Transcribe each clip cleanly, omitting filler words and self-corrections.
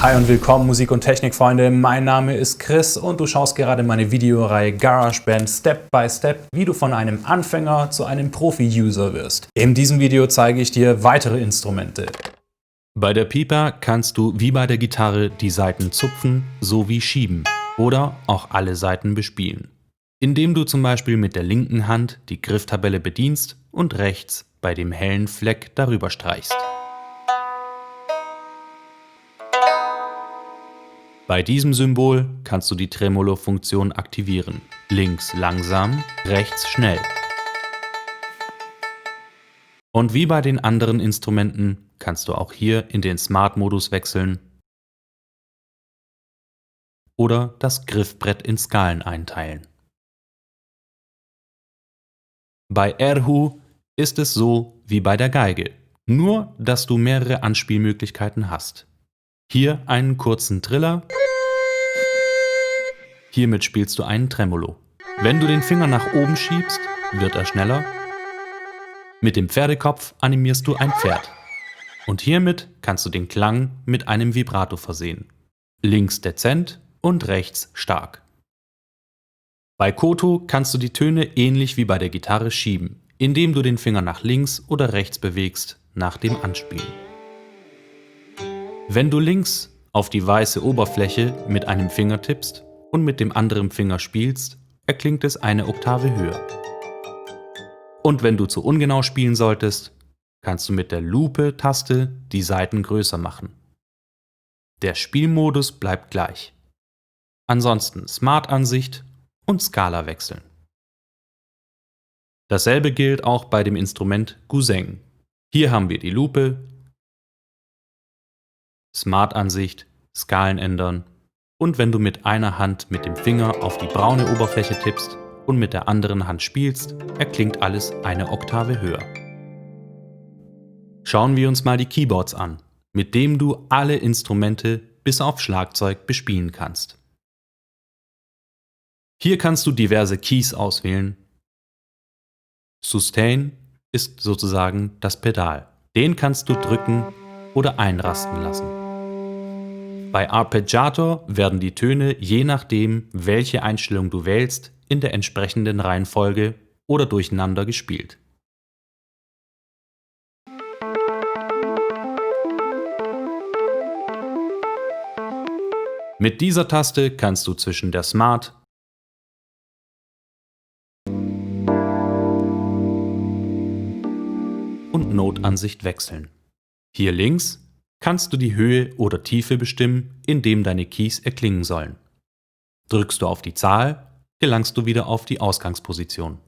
Hi und willkommen Musik- und Technikfreunde, mein Name ist Chris und du schaust gerade meine Videoreihe GarageBand Step by Step, wie du von einem Anfänger zu einem Profi-User wirst. In diesem Video zeige ich dir weitere Instrumente. Bei der Pipa kannst du wie bei der Gitarre die Saiten zupfen sowie schieben oder auch alle Saiten bespielen, indem du zum Beispiel mit der linken Hand die Grifftabelle bedienst und rechts bei dem hellen Fleck darüber streichst. Bei diesem Symbol kannst du die Tremolo-Funktion aktivieren. Links langsam, rechts schnell. Und wie bei den anderen Instrumenten kannst du auch hier in den Smart-Modus wechseln oder das Griffbrett in Skalen einteilen. Bei Erhu ist es so wie bei der Geige, nur dass du mehrere Anspielmöglichkeiten hast. Hier einen kurzen Triller. Hiermit spielst du einen Tremolo. Wenn du den Finger nach oben schiebst, wird er schneller. Mit dem Pferdekopf animierst du ein Pferd. Und hiermit kannst du den Klang mit einem Vibrato versehen. Links dezent und rechts stark. Bei Koto kannst du die Töne ähnlich wie bei der Gitarre schieben, indem du den Finger nach links oder rechts bewegst nach dem Anspielen. Wenn du links auf die weiße Oberfläche mit einem Finger tippst und mit dem anderen Finger spielst, erklingt es eine Oktave höher. Und wenn du zu ungenau spielen solltest, kannst du mit der Lupe-Taste die Saiten größer machen. Der Spielmodus bleibt gleich. Ansonsten Smart-Ansicht und Skala wechseln. Dasselbe gilt auch bei dem Instrument Guzheng. Hier haben wir die Lupe, Smart-Ansicht, Skalen ändern und wenn du mit einer Hand mit dem Finger auf die braune Oberfläche tippst und mit der anderen Hand spielst, erklingt alles eine Oktave höher. Schauen wir uns mal die Keyboards an, mit dem du alle Instrumente bis auf Schlagzeug bespielen kannst. Hier kannst du diverse Keys auswählen. Sustain ist sozusagen das Pedal. Den kannst du drücken oder einrasten lassen. Bei Arpeggiator werden die Töne je nachdem, welche Einstellung du wählst, in der entsprechenden Reihenfolge oder durcheinander gespielt. Mit dieser Taste kannst du zwischen der Smart und Note-Ansicht wechseln. Hier links kannst du die Höhe oder Tiefe bestimmen, indem deine Keys erklingen sollen. Drückst du auf die Zahl, gelangst du wieder auf die Ausgangsposition.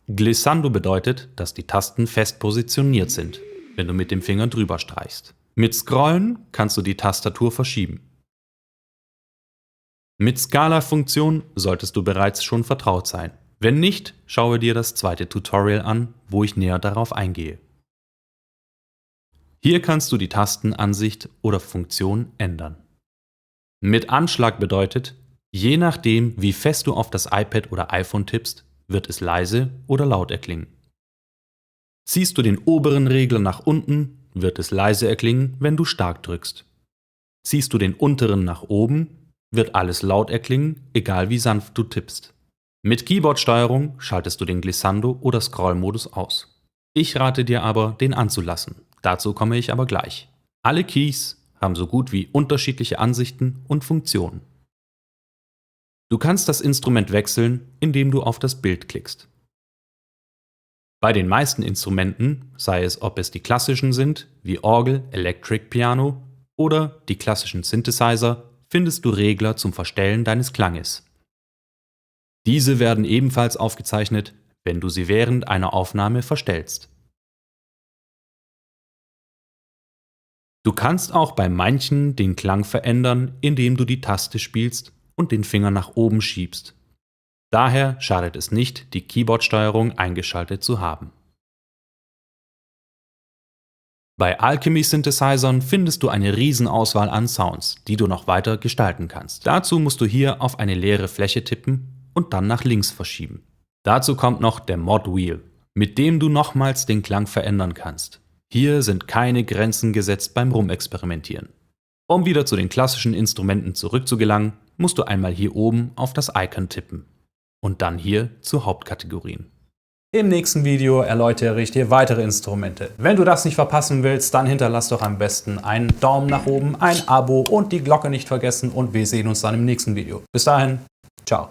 Glissando bedeutet, dass die Tasten fest positioniert sind, wenn du mit dem Finger drüber streichst. Mit Scrollen kannst du die Tastatur verschieben. Mit Skala-Funktion solltest du bereits schon vertraut sein. Wenn nicht, schaue dir das zweite Tutorial an, wo ich näher darauf eingehe. Hier kannst du die Tastenansicht oder Funktion ändern. Mit Anschlag bedeutet, je nachdem, wie fest du auf das iPad oder iPhone tippst, wird es leise oder laut erklingen. Ziehst du den oberen Regler nach unten, wird es leise erklingen, wenn du stark drückst. Ziehst du den unteren nach oben, wird alles laut erklingen, egal wie sanft du tippst. Mit Keyboard-Steuerung schaltest du den Glissando- oder Scroll-Modus aus. Ich rate dir aber, den anzulassen. Dazu komme ich aber gleich. Alle Keys haben so gut wie unterschiedliche Ansichten und Funktionen. Du kannst das Instrument wechseln, indem du auf das Bild klickst. Bei den meisten Instrumenten, sei es ob es die klassischen sind, wie Orgel, Electric Piano oder die klassischen Synthesizer, findest du Regler zum Verstellen deines Klanges. Diese werden ebenfalls aufgezeichnet, wenn du sie während einer Aufnahme verstellst. Du kannst auch bei manchen den Klang verändern, indem du die Taste spielst und den Finger nach oben schiebst. Daher schadet es nicht, die Keyboard-Steuerung eingeschaltet zu haben. Bei Alchemy-Synthesizern findest du eine Riesenauswahl an Sounds, die du noch weiter gestalten kannst. Dazu musst du hier auf eine leere Fläche tippen und dann nach links verschieben. Dazu kommt noch der Mod Wheel, mit dem du nochmals den Klang verändern kannst. Hier sind keine Grenzen gesetzt beim Rumexperimentieren. Um wieder zu den klassischen Instrumenten zurückzugelangen, musst du einmal hier oben auf das Icon tippen und dann hier zu Hauptkategorien. Im nächsten Video erläutere ich dir weitere Instrumente. Wenn du das nicht verpassen willst, dann hinterlass doch am besten einen Daumen nach oben, ein Abo und die Glocke nicht vergessen und wir sehen uns dann im nächsten Video. Bis dahin, ciao.